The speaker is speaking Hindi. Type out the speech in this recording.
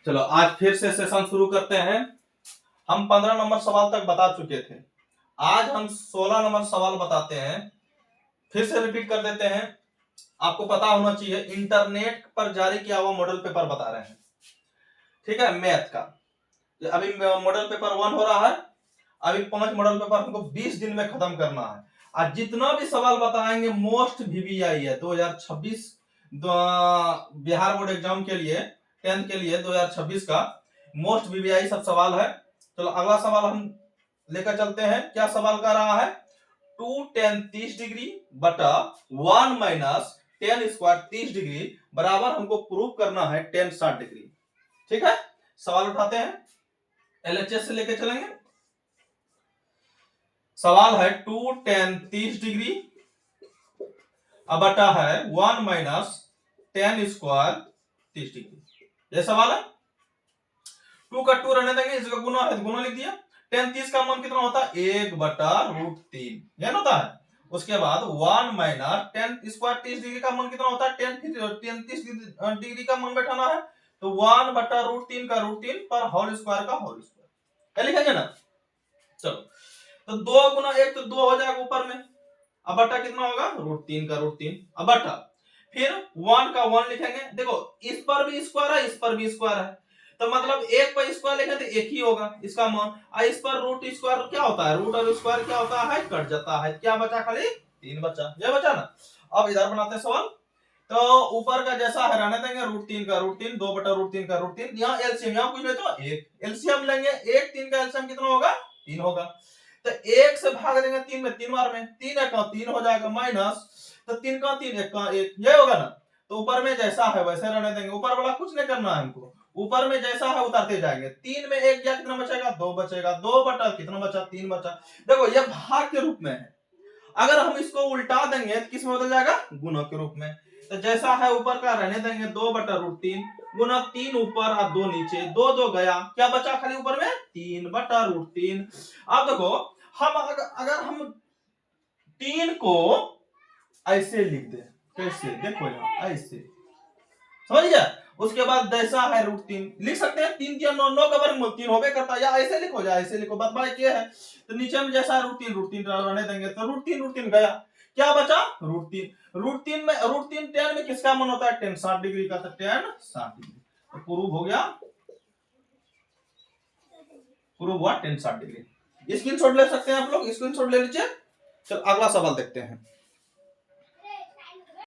चलो आज फिर से सेशन शुरू करते हैं। हम 15 नंबर सवाल तक बता चुके थे, आज हम 16 नंबर सवाल बताते हैं। फिर से रिपीट कर देते हैं। आपको पता होना चाहिए इंटरनेट पर जारी किया हुआ मॉडल पेपर बता रहे हैं, ठीक है, मैथ का। अभी मॉडल पेपर 1 हो रहा है, अभी 5 मॉडल पेपर हमको 20 दिन में खत्म करना है। आज जितना भी सवाल बताएंगे मोस्ट वीवीआई है 2026 बिहार बोर्ड एग्जाम के लिए 10th के लिए 2026 का मोस्ट वीवीआई सब सवाल है। चलो अगला सवाल हम लेकर चलते हैं। क्या सवाल कर रहा है? 2 tan 30 डिग्री बटा 1 माइनस tan स्क्वायर 30 डिग्री बराबर हमको प्रूव करना है tan 60 डिग्री। ठीक है, सवाल उठाते हैं, एलएचएस से लेके चलेंगे। सवाल है 2 tan 30 डिग्री अब बटा है 1 माइनस tan स्क्वायर 30 डिग्री। ये सवाल है। 2 का 2 रहने देंगे, इसका गुना है तो गुना लिख दिया। tan 30 का मान कितना होता है? 1 बटा √3, यह होता है। उसके बाद 1 माइनस tan स्क्वायर 30 डिग्री का मान कितना होता है? tan 30 डिग्री का मान बैठाना है तो 1 बटा √3 का √3 पर होल स्क्वायर का होल स्क्वायर लिखेंगे ना। चलो तो 2 गुना 1 तो 2 हो जाएगा ऊपर में, अब बटा कितना होगा? √3 का √3 अब बटा फिर 1 का 1 लिखेंगे। देखो इस पर भी स्क्वायर है, इस पर भी स्क्वायर है, तो मतलब एक पर स्क्वायर लिखेंगे तो एक ही होगा इसका मान। इस पर रूट स्क्वायर क्या होता है? रूट और स्क्वायर क्या होता है? कट जाता है। क्या बचा? खाली 3 बचा, ये बचा ना। अब इधर बनाते हैं सवाल। तो ऊपर का जैसा है रहने देंगे, √3 का √3, 2 बटा √3 का √3। यहाँ एलसीएम, यहाँ कुछ नहीं तो एक एलसीएम लेंगे। 1 3 का एलसीएम कितना होगा? 3 होगा। तो 1 से भाग देंगे 3 में, 3 बार में 3 1 का 3 हो जाएगा माइनस, तो 3 का 3 1 का 1, ये होगा ना। तो ऊपर में जैसा है वैसे रहने देंगे, ऊपर वाला कुछ नहीं करना है हमको, ऊपर में जैसा है उतारते जाएंगे। 3 में 1 गया, कितना बचेगा? 2 बचेगा। 2 बटा कितना बचा? 3 बचा। देखो ये भाग के रूप में है, अगर हम इसको उल्टा देंगे तो किस में बदल जाएगा? गुणा के रूप में। तो जैसा है ऊपर का रहने देंगे, 2 बटा √3 गुना 3 ऊपर और 2 नीचे, 2 2 गया, क्या बचा खाली ऊपर में? 3 बटा √3। अब देखो हम अगर हम 3 को ऐसे लिख दे, कैसे? देखो यहाँ ऐसे, समझ गया। उसके बाद जैसा है √3 लिख सकते हैं। 3 3 9 9 का वर्गमूल 3 होबे करता है, या ऐसे लिखो या ऐसे लिखो, बात बात ये है। तो नीचे में जैसा √3 रहने देंगे, तो √3 गया, क्या बचा? √3 में √3 tan में किसका मान होता है? tan 60 डिग्री का, तो tan 60 डिग्री तो प्रूव हो गया, प्रूव हुआ tan 60 डिग्री। स्क्रीनशॉट ले सकते हैं आप लोग, स्क्रीनशॉट ले लीजिए। चलो अगला सवाल देखते हैं।